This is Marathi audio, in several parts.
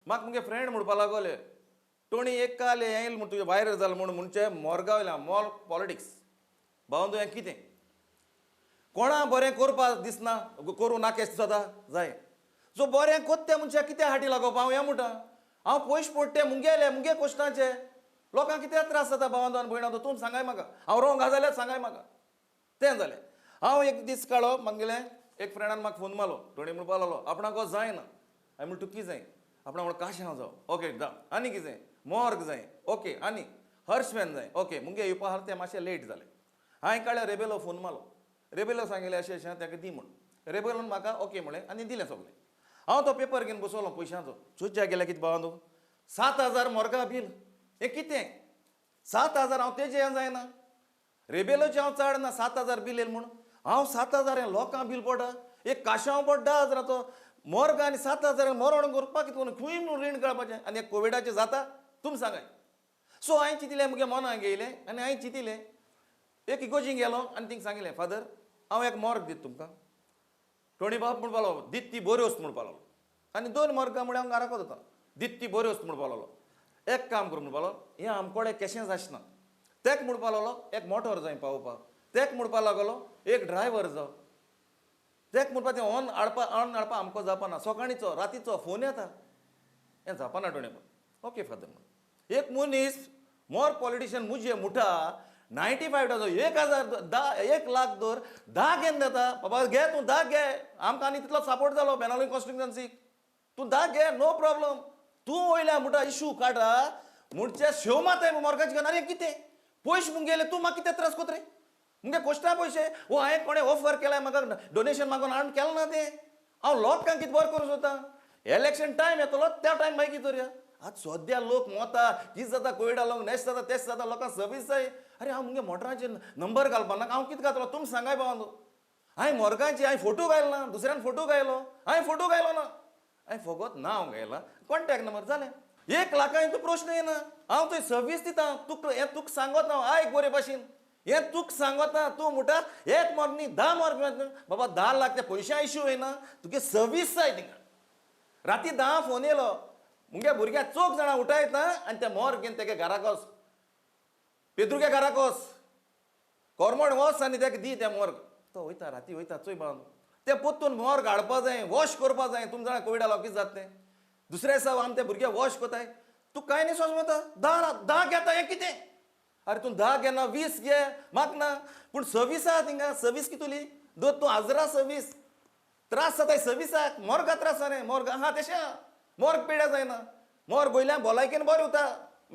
म्हाका मुगे फ्रेंड म्हणपा लागले टोणी एक काल येईल म्हण तुजें वायरल जालें म्हण म्हणचे मोरगांव येयला मॉल पॉलिटिक्स भावन हें कितें कोणा बरें करपा दिसना करूं नाकेस जाता जाय सो बरें कोत्ते मनशाक कितें हाटी लागोवप हांव हें म्हणटा हांव पयशे पडटे मुंगेले मुगे कोश्टाचे लोकांक कितें त्रास जाता भावांदो आनी भयणांदो तुमी सांगाय म्हाका हांव रोंग आहा जाल्यार सांगाय म्हाका तें जालें हांव एक दीस काळो म्हगेलें एक फ्रेंडान म्हाका फोन मारलो टोणी म्हणपा लागलो आपणाक वच जायना हांवें म्हणलें तुका कितें जाय आपणाक म्हणलें काश्यां जावं ओके जा आनी कितें जाय मोर्ग जाय ओके आनी हर्षमॅन जाय ओके मुगे येवपा आहा तें मातशें लेट जालें हांवें काळ्या रेबेलो फोन मारलो रेबेलो सांगिल्लें अशें अशें ताका दी म्हण रेबेलोन म्हाका ओके म्हणलें आनी दिलें सगलें हांव तो पेपर घेवन बसवलो पयशांचो चुज्या गेल्या कितें भावांदो 7,000 मोरगा बील हें कितें 7,000 हांव तेजें हें जायना रेबेलोचें हांव चड ना 7,000 बील येयलें म्हूण हांव 7,000 हें लोकांक बील पडटा एक काशांव पडटा 10,000 मोरगा आनी 7,000 मरण करपाक कितें करून खंय म्हणून रीण काडपाचें आनी एक कोविडाचें जाता तुमी सांगाय सो हांवें चिंतिल्लें मुगे मनाक घेयलें आनी हांवें चिंतिल्लें एक इगोजीन गेलो आनी तिंगा सांगिल्लें फादर हांव एक मोर्ग दिता तुमकां टोणी बाब म्हणपा लागलो दित ती बऱ्यो वस्त म्हणपा लागलो आनी 2 मोर्गां म्हळ्यार हांव घराको जाता दित ती बऱ्यो वस्त म्हणपा लागलो एक काम कर म्हणपा लागलो हें आमकोडे केशेंच आसना तेका म्हणपा लागलो एक मोटोर जाय पावोवपाक तेका म्हणपा लागलो एक ड्रायव्हर जाव तेका म्हणपा तें ऑन हाडपा आमको जावपाना सकाळीचो रातीचो फोन येता हें जावपाना टोणी ओके फादर म्हणून एक मनीस मोर पॉलिटिशियन मुजे मुठा 95,000 1 लाख दर 10 घेवन देता बाबा घे तूं 10 घे आमकां आनी तितलो सपोर्ट जालो बेनावली कॉन्स्टिट्युएन्सीक तूं 10 घे नो प्रॉब्लम तूं वयल्या मुठा इशू काडा म्हणचे शेव माताय मोरगाची घेवन अरे कितें पयशे मुंगेले तूं म्हाका कितें त्रास कोत रे मुगे कोश्टा पयशे वो हांवें कोणें ऑफर केलाय म्हाका डोनेशन मागून हाडून केलें ना तें हांव लोकांक कितें बरें करूं सोदता इलेक्शन टायम येतलो त्या टायम मागीर कितें करुया आज सद्या लोक मोता कितें जाता कोविडा लोक नेक्स्ट जाता तेच जाता लोकांक सर्वीस जाय अरे हांव मुगे मोटराचे नंबर घालपा नाका हांव कितें घातलो तुमी सांगाय भावांदो हांवें मोरगांचे हांवें फोटो घायलो ना दुसऱ्यान फोटो घायलो हांवें फोटो घायलो ना हांवें फकत नांव घायलां कॉन्टॅक्ट नंबर जालें 1 लाखांनी तूं प्रश्न येना हांव थंय सर्वीस दिता तुका हें तुका सांगत ना आयक बरे भाशेन हें तुका सांगता तूं म्हणटा 1 मोर्ग न्ही 10 मोर्ग बाबा 10 लाख ते पयशा इश्यू येना तुगे सर्वीस जाय थिंगा राती 10 फोन येयलो मुगे भुरग्यां 4 जाणां उठयता आनी ते मोर्ग घेवन तेगे घराक वच पेद्रुगे घराक वच कोरमोण वच आनी तेका दी ते मोर्ग तो वयता राती वयता चोय बावन ते पोत्तून मोर्ग हाडपा जाय वॉश करपा जाय तुमी जाणां कोविडा लागीं कितें जाता तें दुसऱ्या दिसा आमी ते भुरगे वॉश कोताय तूं कांय न्ही सोज वता 10 घेता हें कितें अरे तूं 10 घेना 20 घे म्हाका ना पूण सर्वीस आहा थिंगा सर्वीस कितुली दोन तूं हजरा सर्वीस त्रास जाताय सर्विसाक मोर्गा त्रास न्ही मोर्ग आहा तेशें आहा मोर्ग पिड्या जायना मोर्ग गोयल्यान भलायकेन बरें उरता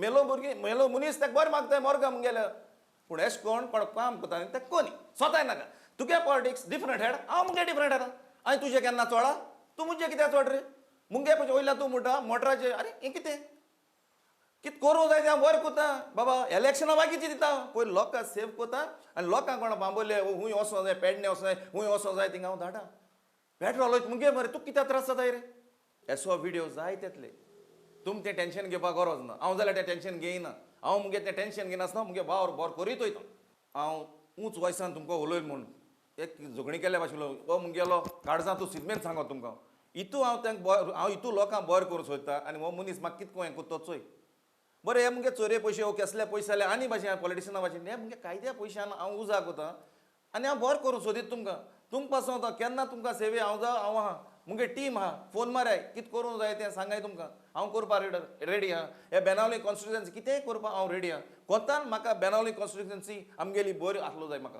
मेलो भुरगीं मेलो मनीस तेका बरें मागताय मोर्गा मुगेल्या पूण एश कोण काम कोता न्ही तेका कोनी स्वताय नाका तुगे पॉलिटिक्स डिफरंट हेड हांव मुगे डिफरंट हेड हांवें तुजें केन्ना चोडा तूं मुजे कित्याक चोड रे मुगे पयशे वयल्या तूं म्हणटा मोटराचें अरे हें कितें कितें करूं जाय तें हांव बरें कोता बाबा इलेक्शना बाकीचें दिता पयलीं लोकांक सेव कोता आनी लोकांक कोणा बांबोले खूंय वचों जाय पेडणे वचों जाय खूंय वचों जाय थिंगा हांव धाडा पेट्रोल मुगे मरे तुका कित्याक त्रास जाताय रे एसो व्हिडियो जाय तेतले तुमी तें टेंशन घेवपाक गरज ना हांव जाल्यार तें टेंशन घेयना हांव मुगे तें टेंशन घेनासतना मुगे वावर बोर करीत वयता हांव उंच वयसान तुमकां उलयलो म्हूण एक झगडी केल्या भाशेन हो मुगेलो काळजां तूं सिजमेन सांगो तुमकां इतू हांव इतू लोकांक बरें करूं सोदता आनी हो मनीस म्हाका कितको हें कोत्तो चोय बरें हे मुगे चोरे पयशे हो कसले पयशे जाल्यार आनी भाशेन पॉलिटिशना भाशेन हे मुगे कायद्या पयशान हांव उजा कोता आनी हांव बरें करूं सोदीत तुमकां पासून केन्ना तुमकां सेवे हांव आहा मुगे टीम आहा फोन माराय कितें करूं जाय तें सांगाय तुमकां हांव करपा रेडी आहा हे बेनावली कॉन्स्टिट्युएन्सी कितेंय करपाक हांव रेडी आहा कोंतान म्हाका बेनावली कॉन्स्टिट्युएन्सी आमगेली बरी आसलो जाय म्हाका